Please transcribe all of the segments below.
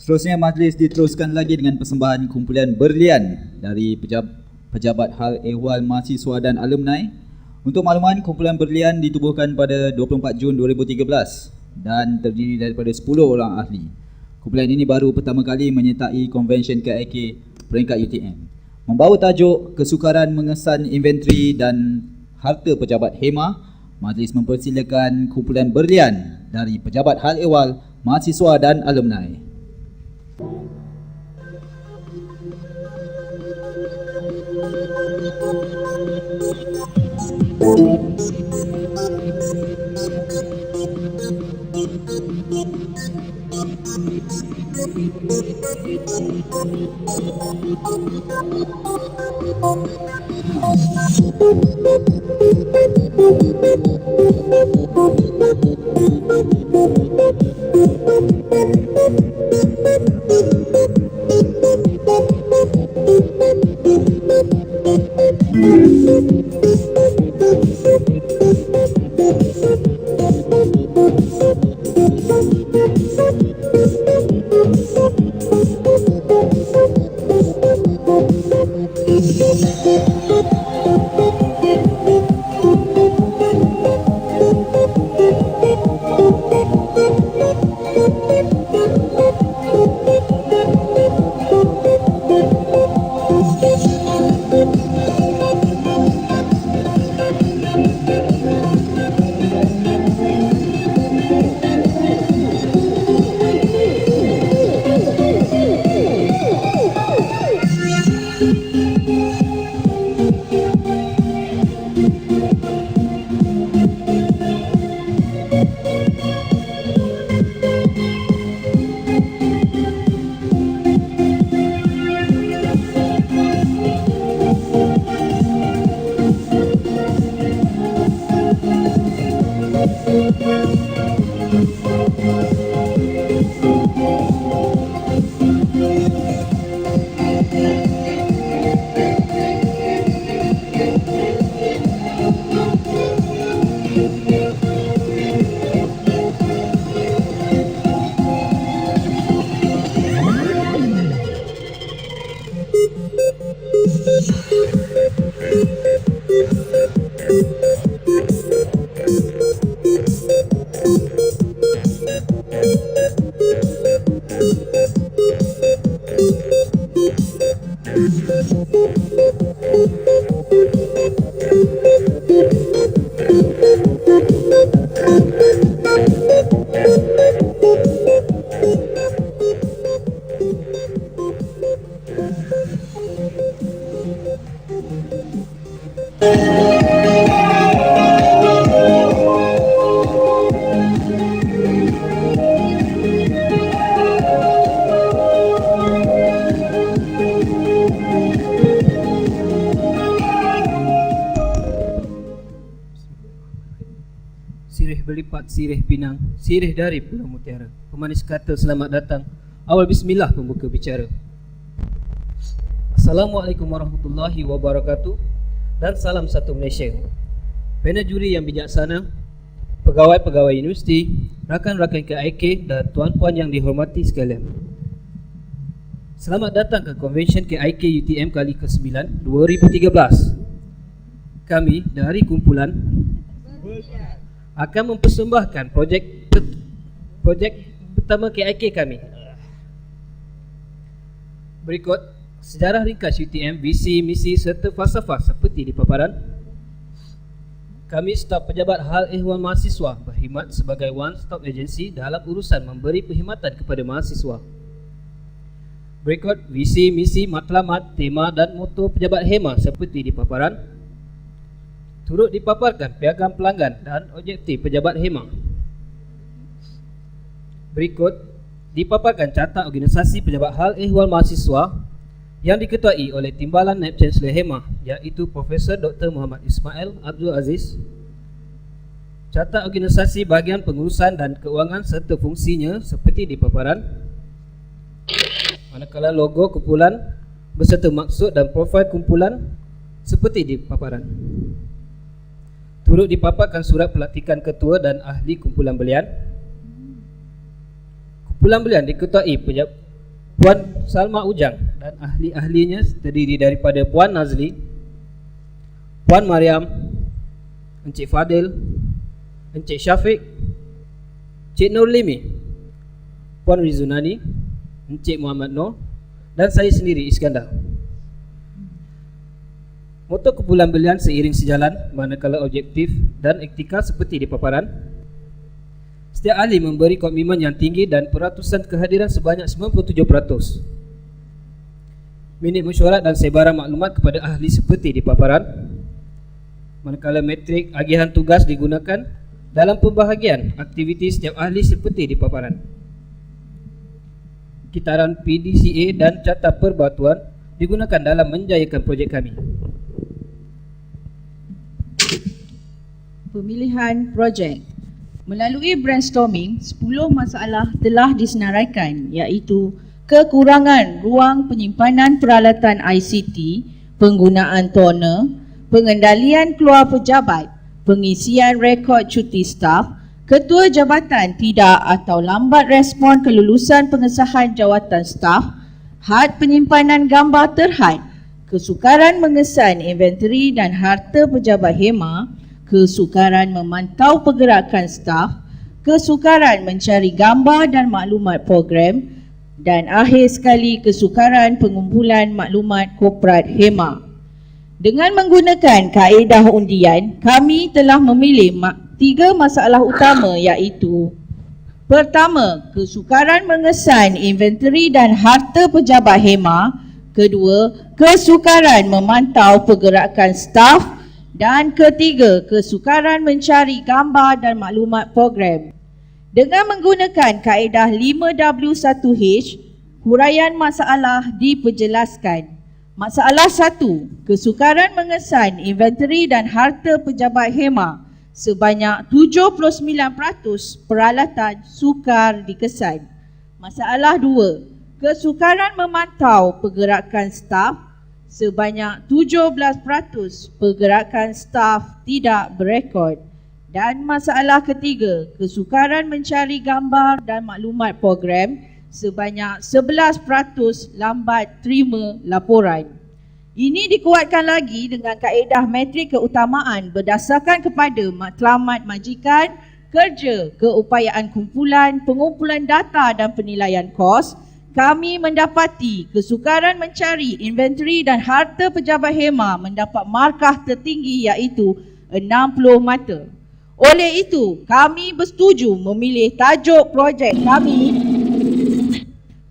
Seterusnya majlis diteruskan lagi dengan persembahan kumpulan berlian dari pejabat hal ehwal mahasiswa dan alumni. Untuk makluman, kumpulan berlian ditubuhkan pada 24 Jun 2013 dan terdiri daripada 10 orang ahli. Kumpulan ini baru pertama kali menyertai Convention KIK peringkat UTM. Membawa tajuk kesukaran mengesan inventory dan harta pejabat hema, majlis mempersilakan kumpulan berlian dari pejabat hal ehwal mahasiswa dan alumni. Sirih berlipat, sirih pinang, sirih dari Pulau Mutiara. Pemanis kata selamat datang. Awal bismillah pembuka bicara. Assalamualaikum warahmatullahi wabarakatuh dan salam satu Malaysia. Panel juri yang bijaksana, pegawai-pegawai universiti, rakan-rakan KIK dan tuan-puan yang dihormati sekalian. Selamat datang ke Convention KIK UTM kali ke-9 2013. Kami dari kumpulan akan mempersembahkan projek pertama KIK kami. Berikut sejarah ringkas UTM, visi, misi serta falsafah seperti di paparan. Kami staf pejabat hal ehwal mahasiswa berkhidmat sebagai one stop agency dalam urusan memberi perkhidmatan kepada mahasiswa. Berikut visi, misi, matlamat, tema dan moto pejabat hema seperti di paparan. Turut dipaparkan piagam pelanggan dan objektif pejabat hema. Berikut dipaparkan carta organisasi pejabat hal ehwal mahasiswa yang diketuai oleh Timbalan Naib Chancellor Hema, iaitu Profesor Dr. Muhammad Ismail Abdul Aziz. Carta organisasi bahagian pengurusan dan keuangan serta fungsinya seperti di paparan. Manakala logo kumpulan beserta maksud dan profil kumpulan seperti di paparan. Turut dipaparkan surat pelantikan ketua dan ahli kumpulan belian. Kumpulan belian diketuai Puan Salma Ujang dan ahli-ahlinya terdiri daripada Puan Nazli, Puan Mariam, Encik Fadil, Encik Syafiq, Cik Nur Limi, Puan Rizunani, Encik Muhammad Noor dan saya sendiri Iskandar. Moto kumpulan berlian seiring sejalan manakala objektif dan etika seperti di paparan. Setiap ahli memberi komitmen yang tinggi dan peratusan kehadiran sebanyak 97%. Minit mesyuarat dan sebaran maklumat kepada ahli seperti di paparan. Manakala metrik agihan tugas digunakan dalam pembahagian aktiviti setiap ahli seperti di paparan. Kitaran PDCA dan carta perbatuan digunakan dalam menjayakan projek kami. Pemilihan projek. Melalui brainstorming, 10 masalah telah disenaraikan, iaitu kekurangan ruang penyimpanan peralatan ICT, penggunaan toner, pengendalian keluar pejabat, pengisian rekod cuti staf, ketua jabatan tidak atau lambat respon kelulusan pengesahan jawatan staf, had penyimpanan gambar terhad, kesukaran mengesan inventory dan harta pejabat hema, kesukaran memantau pergerakan staf, kesukaran mencari gambar dan maklumat program, dan akhir sekali kesukaran pengumpulan maklumat korporat hema. Dengan menggunakan kaedah undian, kami telah memilih 3 masalah utama, iaitu: pertama, kesukaran mengesan inventory dan harta pejabat hema; kedua, kesukaran memantau pergerakan staf; dan ketiga, kesukaran mencari gambar dan maklumat program. Dengan menggunakan kaedah 5W1H, huraian masalah diperjelaskan. Masalah 1, kesukaran mengesan inventory dan harta pejabat hema. Sebanyak 79% peralatan sukar dikesan. Masalah 2, kesukaran memantau pergerakan staf. Sebanyak 17% pergerakan staf tidak berekod. Dan masalah ketiga, kesukaran mencari gambar dan maklumat program. Sebanyak 11% lambat terima laporan. Ini dikuatkan lagi dengan kaedah metrik keutamaan berdasarkan kepada matlamat majikan, kerja, keupayaan kumpulan, pengumpulan data dan penilaian kos. Kami mendapati kesukaran mencari inventory dan harta pejabat hema mendapat markah tertinggi, iaitu 60 mata. Oleh itu, kami bersetuju memilih tajuk projek kami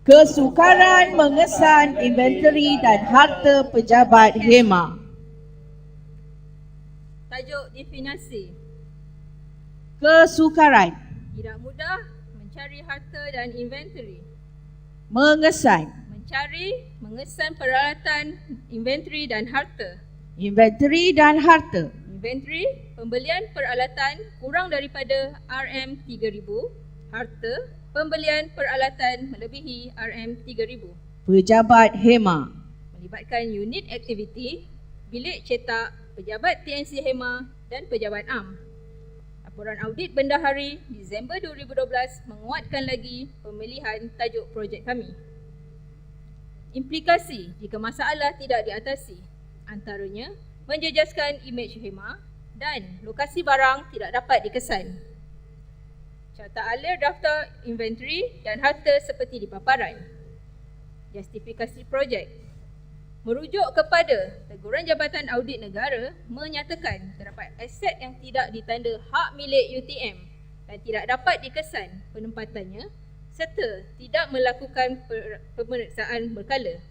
Kesukaran mengesan inventory dan harta pejabat hema. Tajuk definisi. Kesukaran Tidak mudah mencari harta dan inventory. mengesan Mengesan peralatan, inventory dan harta. inventory dan harta. Inventory, pembelian peralatan kurang daripada RM3,000. Harta, pembelian peralatan melebihi RM3,000. Pejabat hema Melibatkan unit aktiviti, bilik cetak, pejabat TNC Hema dan pejabat AM. Laporan audit bendahari Disember 2012 menguatkan lagi pemilihan tajuk projek kami. Implikasi jika masalah tidak diatasi, antaranya menjejaskan imej hema dan lokasi barang tidak dapat dikesan. Carta alir daftar inventory dan harta seperti di paparan. Justifikasi projek. Merujuk kepada teguran Jabatan Audit Negara menyatakan terdapat aset yang tidak ditanda hak milik UTM dan tidak dapat dikesan penempatannya serta tidak melakukan pemeriksaan berkala.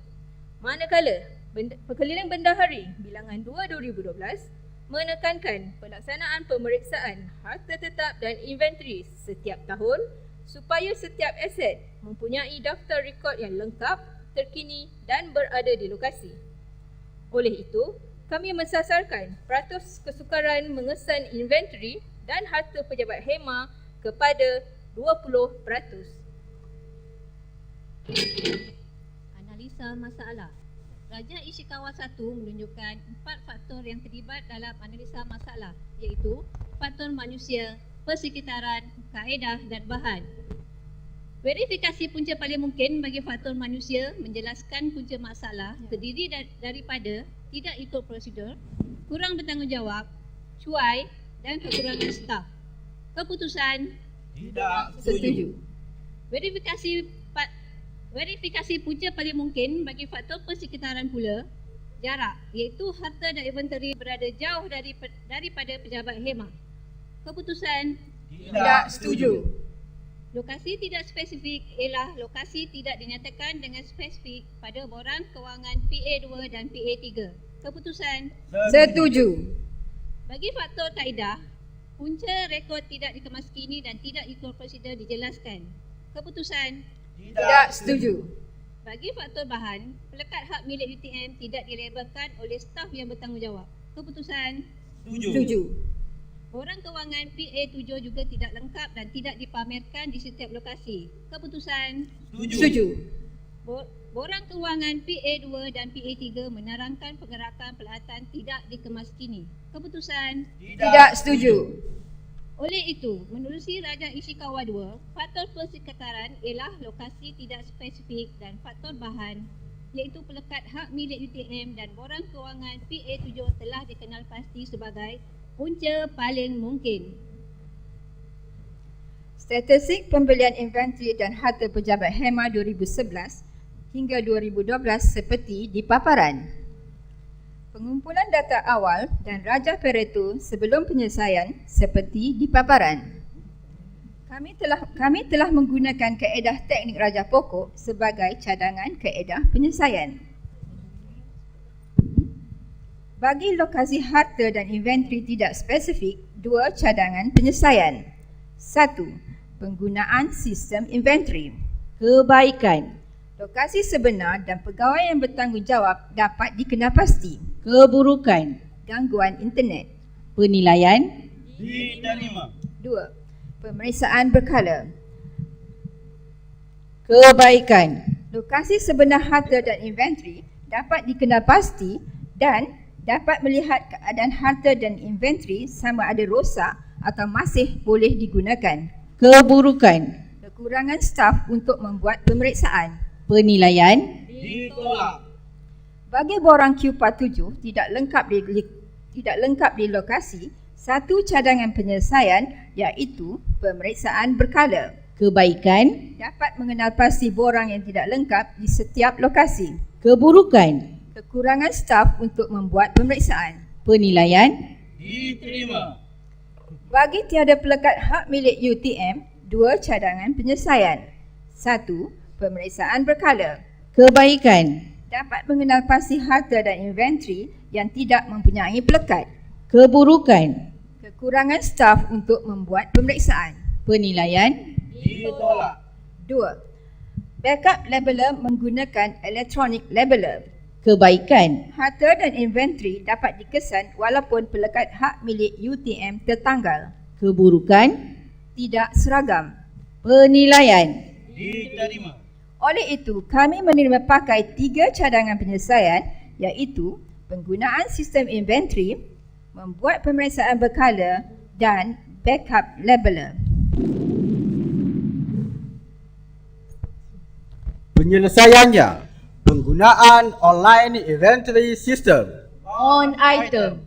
Manakala Perkeliling Bendahari Bilangan 2/2012 menekankan pelaksanaan pemeriksaan harta tetap dan inventory setiap tahun supaya setiap aset mempunyai daftar rekod yang lengkap, terkini dan berada di lokasi. Oleh itu, kami mensasarkan peratus kesukaran mengesan inventory dan harta pejabat hema kepada 20%. Analisa masalah. Raja Ishikawa 1 menunjukkan 4 faktor yang terlibat dalam analisa masalah, iaitu faktor manusia, persekitaran, kaedah dan bahan. Verifikasi punca paling mungkin bagi faktor manusia menjelaskan punca masalah terdiri daripada tidak ikut prosedur, kurang bertanggungjawab, cuai dan kekurangan staf. Keputusan Tidak setuju. Verifikasi punca paling mungkin bagi faktor persekitaran pula jarak, iaitu harta dan inventory berada jauh daripada pejabat khemah. Keputusan Tidak setuju. lokasi tidak spesifik ialah lokasi tidak dinyatakan dengan spesifik pada borang kewangan PA2 dan PA3. Keputusan Setuju. bagi faktor kaedah, punca rekod tidak dikemaskini dan tidak ikut prosedur dijelaskan. Keputusan Tidak setuju. bagi faktor bahan, pelekat hak milik UTM tidak dilabelkan oleh staf yang bertanggungjawab. Keputusan Setuju. borang kewangan PA7 juga tidak lengkap dan tidak dipamerkan di setiap lokasi. Keputusan Setuju. borang kewangan PA2 dan PA3 menerangkan pergerakan peralatan tidak dikemaskini. Keputusan Tidak setuju. oleh itu, menerusi Raja Ishikawa 2, faktor persekitaran ialah lokasi tidak spesifik dan faktor bahan iaitu pelekat hak milik UTM dan borang kewangan PA7 telah dikenal pasti sebagai punca paling mungkin. Statistik pembelian inventory dan harta pejabat khemah 2011 hingga 2012 seperti di paparan. Pengumpulan data awal dan Raja Pareto sebelum penyelesaian seperti di paparan. Kami telah menggunakan kaedah teknik Raja Pokok sebagai cadangan kaedah penyelesaian. Bagi lokasi harta dan inventory tidak spesifik, 2 cadangan penyelesaian. 1. Penggunaan sistem inventory. Kebaikan, Lokasi sebenar dan pegawai yang bertanggungjawab dapat dikenalpasti. keburukan, Gangguan internet. penilaian, Diterima. 2. Pemeriksaan berkala. kebaikan, Lokasi sebenar harta dan inventory dapat dikenalpasti dan dapat melihat keadaan harta dan inventory sama ada rosak atau masih boleh digunakan. keburukan, Kekurangan staf untuk membuat pemeriksaan. penilaian, Ditolak. Bagi borang Q47 tidak lengkap di lokasi, 1 cadangan penyelesaian iaitu pemeriksaan berkala. kebaikan, Dapat mengenalpasti borang yang tidak lengkap di setiap lokasi. keburukan, Kekurangan staf untuk membuat pemeriksaan. penilaian, Diterima. Bagi tiada pelekat hak milik UTM, 2 cadangan penyelesaian. 1. Pemeriksaan berkala. kebaikan, Dapat mengenalpasti harta dan inventory yang tidak mempunyai pelekat. keburukan, Kekurangan staf untuk membuat pemeriksaan. penilaian, Ditolak. 2. Backup labeler menggunakan electronic labeler. kebaikan, Harta dan inventory dapat dikesan walaupun pelekat hak milik UTM tertanggal. keburukan, Tidak seragam. penilaian, Diterima. Oleh itu, kami menerima pakai 3 cadangan penyelesaian iaitu penggunaan sistem inventory, membuat pemeriksaan berkala dan backup labeler. Penyelesaiannya, penggunaan online inventory system. on item,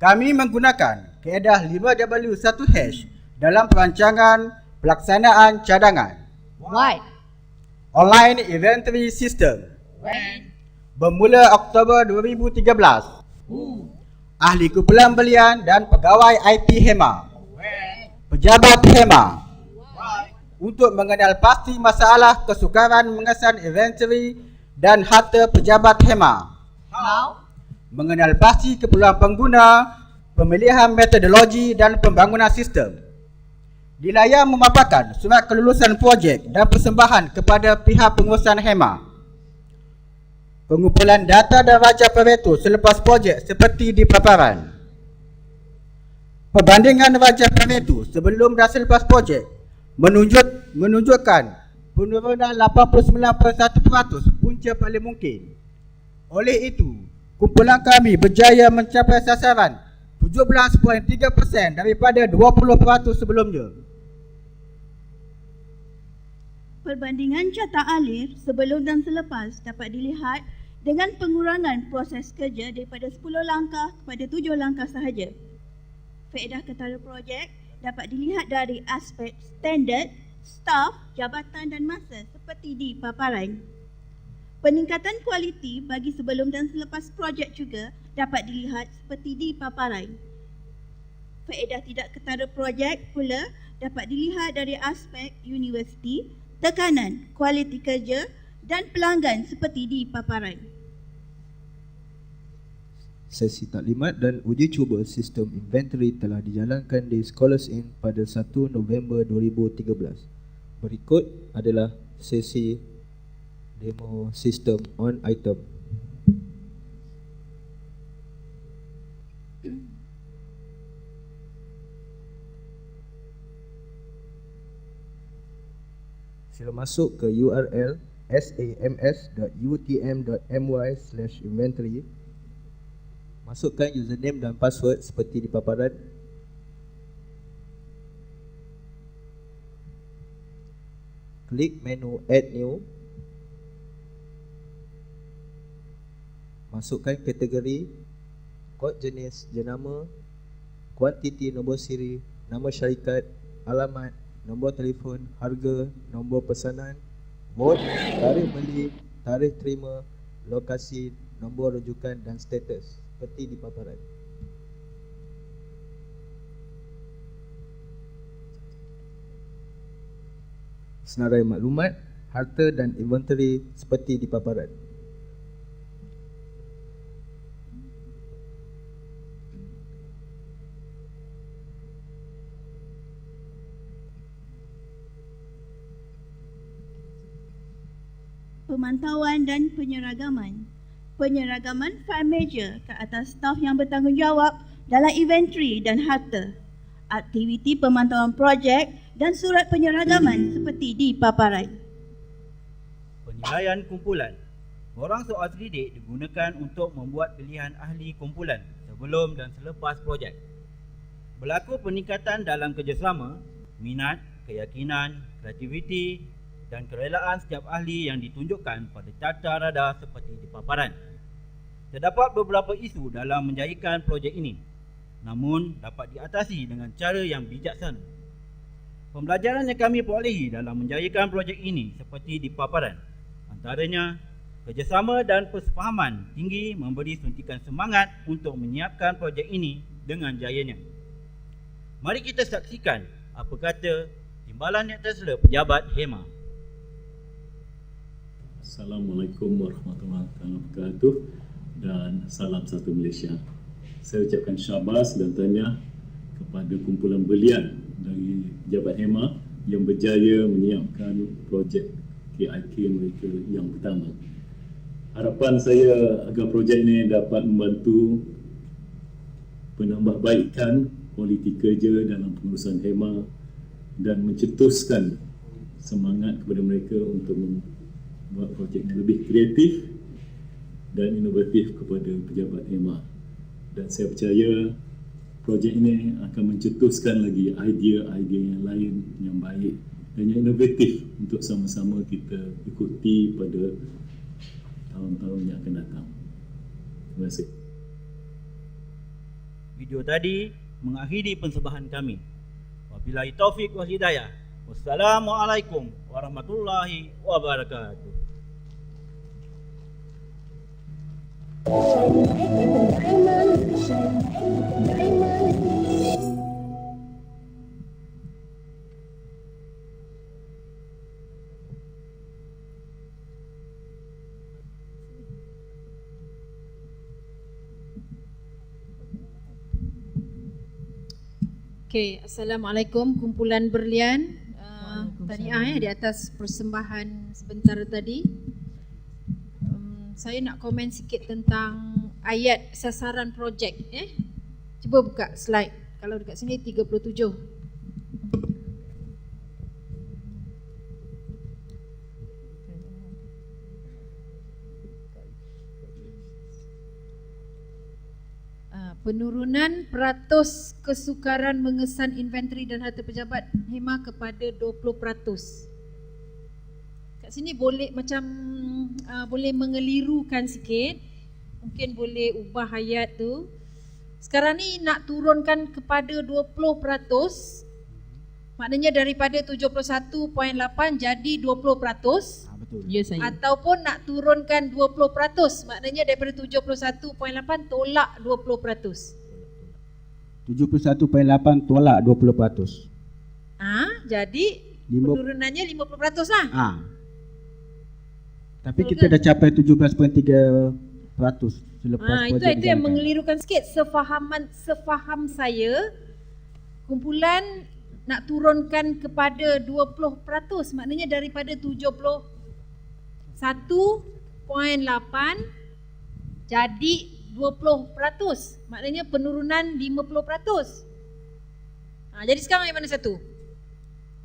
Kami menggunakan kaedah 5W1H dalam perancangan pelaksanaan cadangan. what, Online inventory system. Bermula Oktober 2013. Ahli kumpulan belian dan pegawai IP khemah. Pejabat khemah. Untuk mengenal pasti masalah kesukaran mengesan inventory dan harta pejabat khemah. Mengenal pasti keperluan pengguna, pemilihan metodologi dan pembangunan sistem. Di layar memaparkan surat kelulusan projek dan persembahan kepada pihak pengurusan khemah. Pengumpulan data dan Raja Pareto selepas projek seperti di paparan. Perbandingan Raja Pareto sebelum dan selepas projek menunjukkan penurunan 89.1% punca paling mungkin. Oleh itu, kumpulan kami berjaya mencapai sasaran 17.3% daripada 20% sebelumnya. Perbandingan carta alir sebelum dan selepas dapat dilihat dengan pengurangan proses kerja daripada 10 langkah kepada 7 langkah sahaja. Faedah ketara projek dapat dilihat dari aspek standard, staf, jabatan dan masa seperti di paparan. Peningkatan kualiti bagi sebelum dan selepas projek juga dapat dilihat seperti di paparan. Faedah tidak ketara projek pula dapat dilihat dari aspek universiti, tekanan, kualiti kerja dan pelanggan seperti di paparan. Sesi taklimat dan uji cuba sistem inventory telah dijalankan di Scholars Inn pada 1 November 2013. Berikut adalah sesi demo sistem on item. Sila masuk ke URL sams.utm.my/inventory. Masukkan username dan password seperti di paparan. Klik menu Add New. Masukkan kategori, kod jenis, jenama, kuantiti, nombor siri, nama syarikat, alamat, nombor telefon, harga, nombor pesanan, vote, tarikh beli, tarikh terima, lokasi, nombor rujukan dan status seperti di paparan. Senarai maklumat, harta dan inventory seperti di paparan. Pemantauan dan penyeragaman. Penyeragaman fail major ke atas staf yang bertanggungjawab dalam inventory dan harta. Aktiviti pemantauan projek dan surat penyeragaman seperti di paparan. Penilaian kumpulan. Borang soal selidik digunakan untuk membuat pilihan ahli kumpulan sebelum dan selepas projek. Berlaku peningkatan dalam kerjasama, minat, keyakinan, kreativiti dan kerelaan setiap ahli yang ditunjukkan pada carta rada seperti di paparan. Terdapat beberapa isu dalam menjayakan projek ini, namun dapat diatasi dengan cara yang bijaksana. Pembelajaran yang kami perolehi dalam menjayakan projek ini seperti di paparan, antaranya kerjasama dan persefahaman tinggi memberi suntikan semangat untuk menyiapkan projek ini dengan jayanya. Mari kita saksikan apa kata Timbalan Net Tesla Pejabat HEMA. Assalamualaikum warahmatullahi wabarakatuh dan salam satu Malaysia. Saya ucapkan syabas dan tahniah kepada kumpulan belian dari Pejabat HEMA yang berjaya menyiapkan projek KIK mereka yang pertama. Harapan saya agar projek ini dapat membantu penambahbaikan kualiti kerja dalam pengurusan HEMA dan mencetuskan semangat kepada mereka untuk buat projek yang lebih kreatif dan inovatif kepada pejabat HEMA. Dan saya percaya projek ini akan mencetuskan lagi idea-idea yang lain yang baik dan yang inovatif untuk sama-sama kita ikuti pada tahun-tahun yang akan datang. Terima kasih. Video tadi mengakhiri persembahan kami. Wabillahi taufik wal hidayah. Wassalamualaikum warahmatullahi wabarakatuh. Okey, Assalamualaikum kumpulan berlian. Tahniah di atas persembahan sebentar tadi. Saya nak komen sikit tentang ayat sasaran projek. Cuba buka slide. Kalau dekat sini 37. Penurunan peratus kesukaran mengesan inventory dan harta pejabat HEMA kepada 20%. kat sini boleh macam boleh mengelirukan sikit. Mungkin boleh ubah ayat tu. Sekarang ni nak turunkan kepada 20%. Maknanya daripada 71.8 jadi 20%. Betul. Ya saya. Ataupun nak turunkan 20%. Maknanya daripada 71.8 tolak 20%. 71.8 tolak 20%. Jadi penurunannya 50% lah. Tapi kita dah capai 17.3% selepas itu projek yang mengelirukan sikit. Sefaham saya, kumpulan nak turunkan kepada 20%, maknanya daripada 71.8 jadi 20%, maknanya penurunan 50%. Jadi sekarang yang mana satu?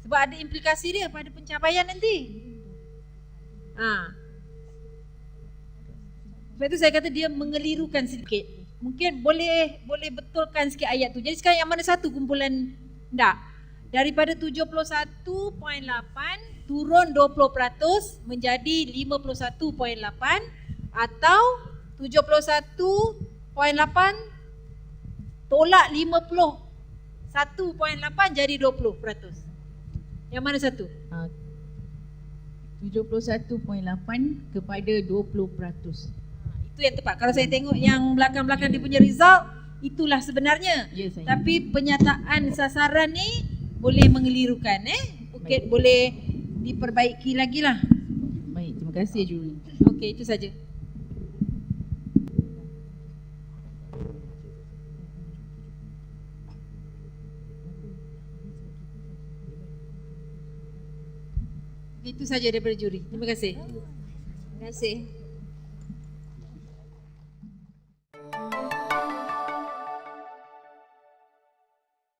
Sebab ada implikasi dia pada pencapaian nanti. Sebab itu saya kata dia mengelirukan sedikit. Mungkin boleh betulkan sikit ayat tu. Jadi sekarang yang mana satu kumpulan? Tak. Daripada 71.8 turun 20% menjadi 51.8 atau 71.8 tolak 51.8 jadi 20%. Yang mana satu? 71.8 kepada 20%. Itu yang tepat. Kalau saya tengok yang belakang-belakang dia punya result, itulah sebenarnya. Ya, saya. Tapi penyataan sasaran ni boleh mengelirukan. Mungkin boleh diperbaiki lagi lah. Baik, terima kasih juri. Okey, itu saja. Itu saja daripada juri. Terima kasih. Terima kasih.